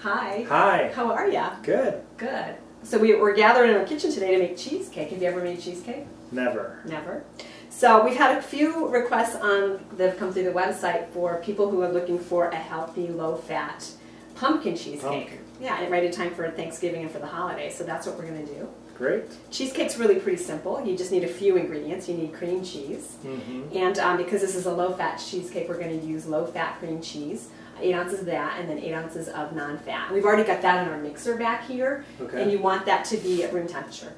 Hi. Hi. How are ya? Good. Good. So we're gathered in our kitchen today to make cheesecake. Have you ever made cheesecake? Never. Never. So we've had a few requests that have come through the website for people who are looking for a healthy, low-fat pumpkin cheesecake. Pumpkin. Yeah, and right in time for Thanksgiving and for the holidays. So that's what we're going to do. Great. Cheesecake's really pretty simple. You just need a few ingredients. You need cream cheese. And because this is a low-fat cheesecake, we're going to use low-fat cream cheese. 8 ounces of that, and then 8 ounces of non-fat. We've already got that in our mixer back here, Okay. and you want that to be at room temperature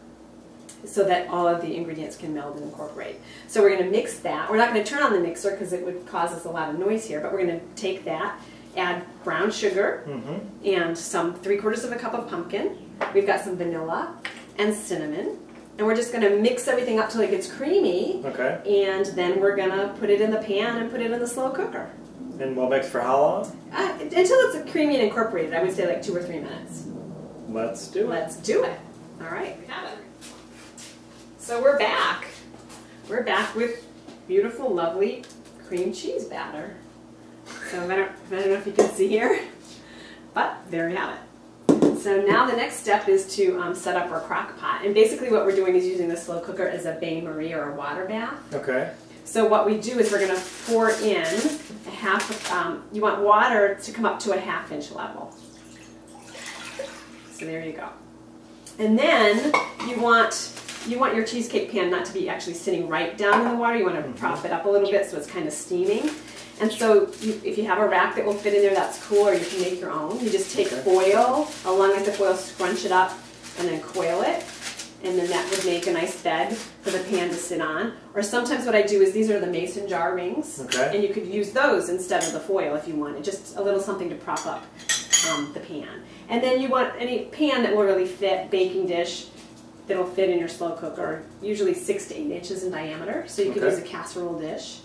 so that all of the ingredients can meld and incorporate. So we're going to mix that. We're not going to turn on the mixer because it would cause us a lot of noise here, but we're going to take that, add brown sugar, and some 3/4 cup of pumpkin. We've got some vanilla and cinnamon, and we're just going to mix everything up till it gets creamy, Okay. and then we're going to put it in the pan and put it in the slow cooker. And we'll mix for how long? Until it's creamy and incorporated. I would say like 2 or 3 minutes. Let's do it. Let's do it. All right, we have it. So we're back. We're back with beautiful, lovely cream cheese batter. So I don't know if you can see here, but there we have it. So now the next step is to set up our crock pot. And basically what we're doing is using the slow cooker as a bain-marie or a water bath. Okay. So what we do is we're going to pour in a half, you want water to come up to a 1/2 inch level. So there you go. And then you want your cheesecake pan not to be actually sitting right down in the water. You want to prop it up a little bit so it's kind of steaming. And so if you have a rack that will fit in there, that's cool, or you can make your own. You just take foil, a long length of foil, scrunch it up, and then coil it. And then that would make a nice bed for the pan to sit on. Or sometimes what I do is these are the mason jar rings. Okay. And you could use those instead of the foil if you wanted. Just a little something to prop up the pan. And then you want any pan that will really fit, baking dish, that will fit in your slow cooker, usually 6 to 8 inches in diameter. So you could use a casserole dish.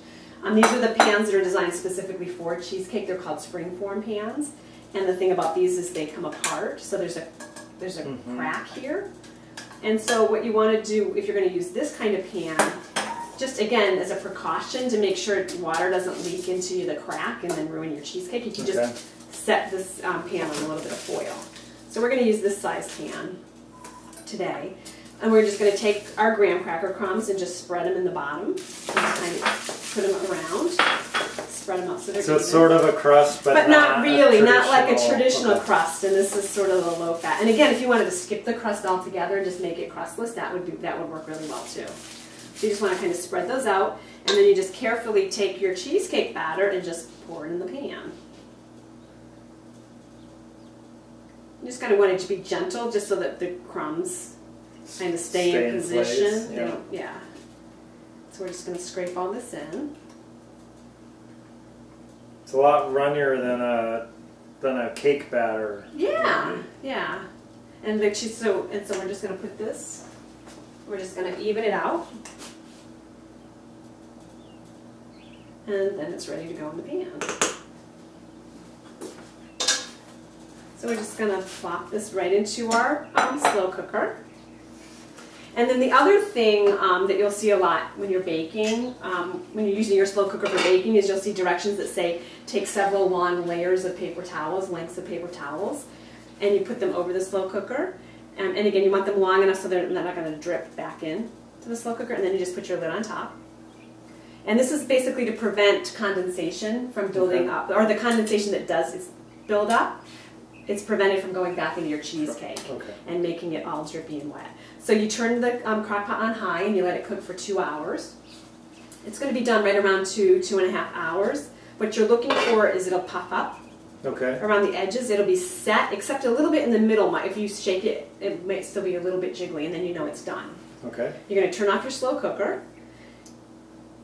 These are the pans that are designed specifically for cheesecake. They're called springform pans. And the thing about these is they come apart. So there's a crack here. And so what you want to do if you're going to use this kind of pan, just again as a precaution to make sure water doesn't leak into the crack and then ruin your cheesecake, you can just set this pan on a little bit of foil. So we're going to use this size pan today. And we're just going to take our graham cracker crumbs and just spread them in the bottom. Just kind of put them around, spread them out so they're even. It's sort of a crust, but not really, not like a traditional Okay. crust. And this is sort of a low fat. And again, if you wanted to skip the crust altogether and just make it crustless, that would work really well too. So you just want to kind of spread those out, and then you just carefully take your cheesecake batter and just pour it in the pan. You just kind of want it to be gentle, just so that the crumbs kind of stay in position. Yeah. So we're just going to scrape all this in. It's a lot runnier than a cake batter. Yeah, yeah. And so we're just going to put this. We're just going to even it out, and then it's ready to go in the pan. So we're just going to plop this right into our slow cooker. And then the other thing that you'll see a lot when you're baking, when you're using your slow cooker for baking, is you'll see directions that say take several long layers of paper towels, lengths of paper towels, and you put them over the slow cooker. And again, you want them long enough so they're not going to drip back in to the slow cooker, and then you just put your lid on top. And this is basically to prevent condensation from building up, or the condensation that does build up. It's prevented from going back into your cheesecake and making it all drippy and wet. So you turn the crock pot on high and you let it cook for 2 hours. It's going to be done right around 2.5 hours. What you're looking for is it'll puff up around the edges. It'll be set, except a little bit in the middle. If you shake it, it might still be a little bit jiggly, and then you know it's done. Okay. You're going to turn off your slow cooker,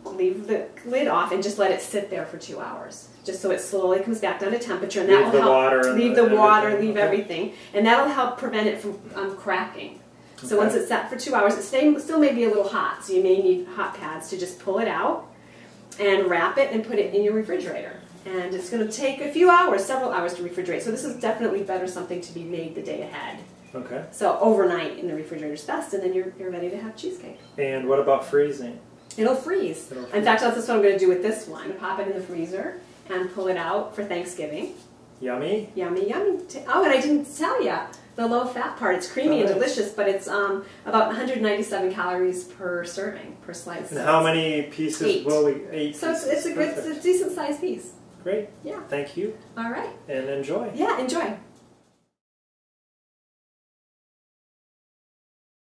leave the lid off, and just let it sit there for 2 hours. Just so it slowly comes back down to temperature, and that will help leave the water, leave everything, and that'll help prevent it from cracking. So once it's set for 2 hours, it still may be a little hot, so you may need hot pads to just pull it out and wrap it and put it in your refrigerator. And it's going to take a few hours, several hours to refrigerate. So this is definitely better something to be made the day ahead. Okay. So overnight in the refrigerator is best, and then you're ready to have cheesecake. And what about freezing? It'll freeze. In fact, that's what I'm going to do with this one. Pop it in the freezer and pull it out for Thanksgiving. Yummy. Yummy, yummy. Oh, and I didn't tell you the low fat part. It's creamy and delicious, but it's about 197 calories per serving, per slice. And how many pieces will we eat? So it's a decent sized piece. Great. Yeah. Thank you. All right. And enjoy. Yeah, enjoy.